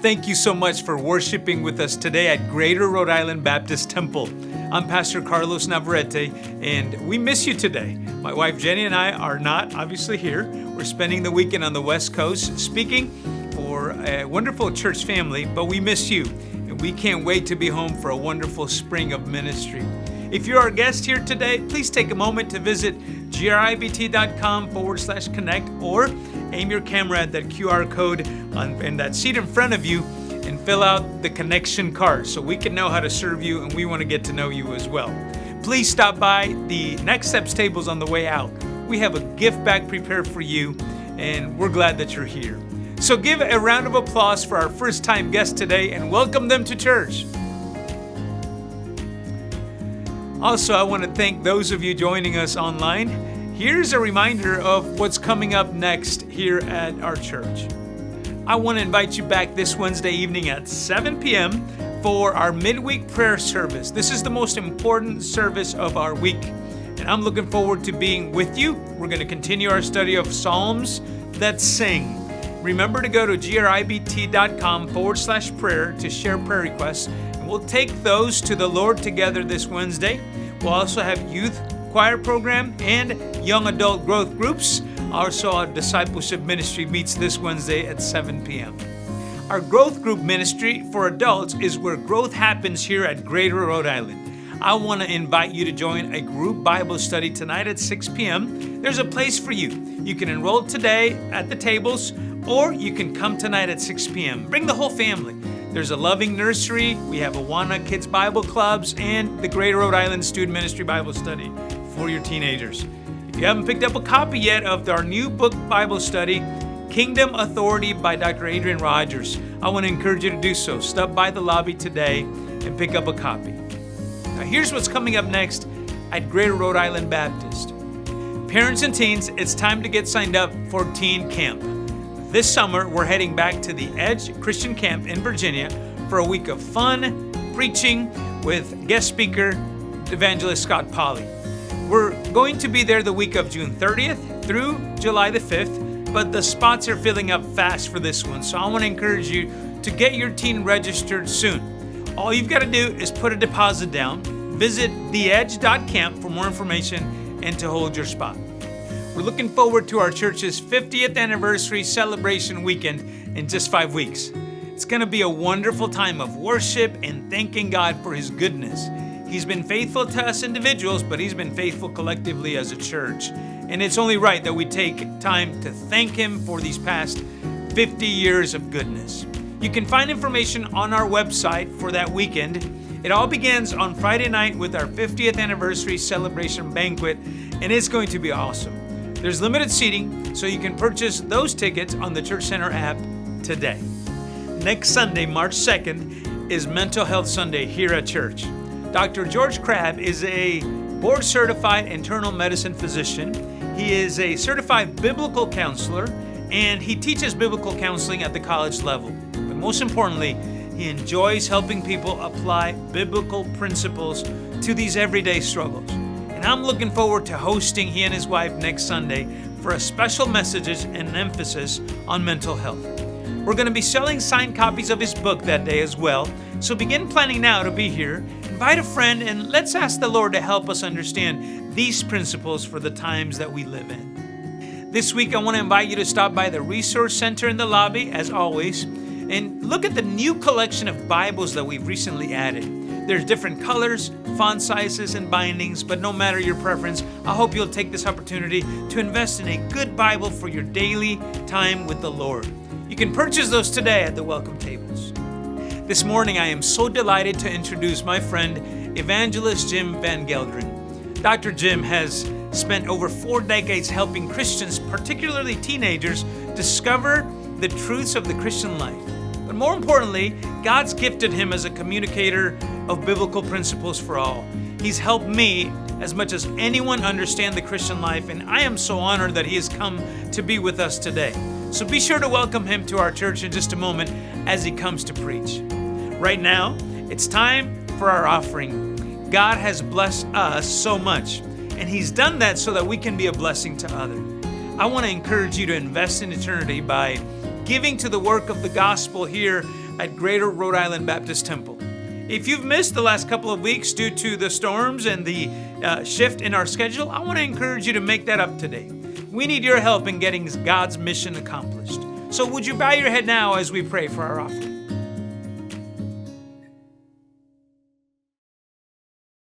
Thank you so much for worshiping with us today at Greater Rhode Island Baptist Temple. I'm Pastor Carlos Navarrete, and we miss you today. My wife Jenny and I are not obviously here. We're spending the weekend on the West Coast speaking for a wonderful church family, but we miss you, and we can't wait to be home for a wonderful spring of ministry. If you're our guest here today, please take a moment to visit gribt.com/connect or aim your camera at that QR code in that seat in front of you and fill out the connection card so we can know how to serve you, and we want to get to know you as well. Please stop by the Next Steps tables on the way out. We have a gift bag prepared for you, and we're glad that you're here. So give a round of applause for our first-time guest today and welcome them to church. Also, I want to thank those of you joining us online. Here's a reminder of what's coming up next here at our church. I want to invite you back this Wednesday evening at 7 p.m. for our midweek prayer service. This is the most important service of our week, and I'm looking forward to being with you. We're going to continue our study of Psalms that sing. Remember to go to gribt.com/prayer to share prayer requests, and we'll take those to the Lord together this Wednesday. We'll also have youth choir program and young adult growth groups. Also, our discipleship ministry meets this Wednesday at 7 p.m. Our growth group ministry for adults is where growth happens here at Greater Rhode Island. I want to invite you to join a group Bible study tonight at 6 p.m. There's a place for you. You can enroll today at the tables, or you can come tonight at 6 p.m. Bring the whole family. There's a loving nursery, we have Awana Kids Bible Clubs, and the Greater Rhode Island Student Ministry Bible Study for your teenagers. If you haven't picked up a copy yet of our new book Bible study, Kingdom Authority by Dr. Adrian Rogers, I want to encourage you to do so. Stop by the lobby today and pick up a copy. Now here's what's coming up next at Greater Rhode Island Baptist. Parents and teens, it's time to get signed up for Teen Camp. This summer, we're heading back to the Edge Christian Camp in Virginia for a week of fun, preaching with guest speaker, evangelist Scott Polly. We're going to be there the week of June 30th through July the 5th, but the spots are filling up fast for this one, so I want to encourage you to get your teen registered soon. All you've got to do is put a deposit down, visit theedge.camp for more information and to hold your spot. We're looking forward to our church's 50th anniversary celebration weekend in just 5 weeks. It's going to be a wonderful time of worship and thanking God for His goodness. He's been faithful to us individuals, but He's been faithful collectively as a church. And it's only right that we take time to thank Him for these past 50 years of goodness. You can find information on our website for that weekend. It all begins on Friday night with our 50th anniversary celebration banquet, and it's going to be awesome. There's limited seating, so you can purchase those tickets on the Church Center app today. Next Sunday, March 2nd, is Mental Health Sunday here at church. Dr. George Crabb is a board-certified internal medicine physician. He is a certified biblical counselor, and he teaches biblical counseling at the college level. But most importantly, he enjoys helping people apply biblical principles to these everyday struggles. And I'm looking forward to hosting he and his wife next Sunday for a special message and an emphasis on mental health. We're going to be selling signed copies of his book that day as well, so begin planning now to be here. Invite a friend, and let's ask the Lord to help us understand these principles for the times that we live in. This week, I want to invite you to stop by the Resource Center in the lobby, as always, and look at the new collection of Bibles that we've recently added. There's different colors, font sizes, and bindings, but no matter your preference, I hope you'll take this opportunity to invest in a good Bible for your daily time with the Lord. You can purchase those today at the welcome tables. This morning, I am so delighted to introduce my friend, Evangelist Jim Van Gelderen. Dr. Jim has spent over 4 decades helping Christians, particularly teenagers, discover the truths of the Christian life. But more importantly, God's gifted him as a communicator of biblical principles for all. He's helped me as much as anyone understand the Christian life, and I am so honored that he has come to be with us today. So be sure to welcome him to our church in just a moment as he comes to preach. Right now, it's time for our offering. God has blessed us so much, and He's done that so that we can be a blessing to others. I want to encourage you to invest in eternity by giving to the work of the gospel here at Greater Rhode Island Baptist Temple. If you've missed the last couple of weeks due to the storms and the shift in our schedule, I want to encourage you to make that up today. We need your help in getting God's mission accomplished. So would you bow your head now as we pray for our offering?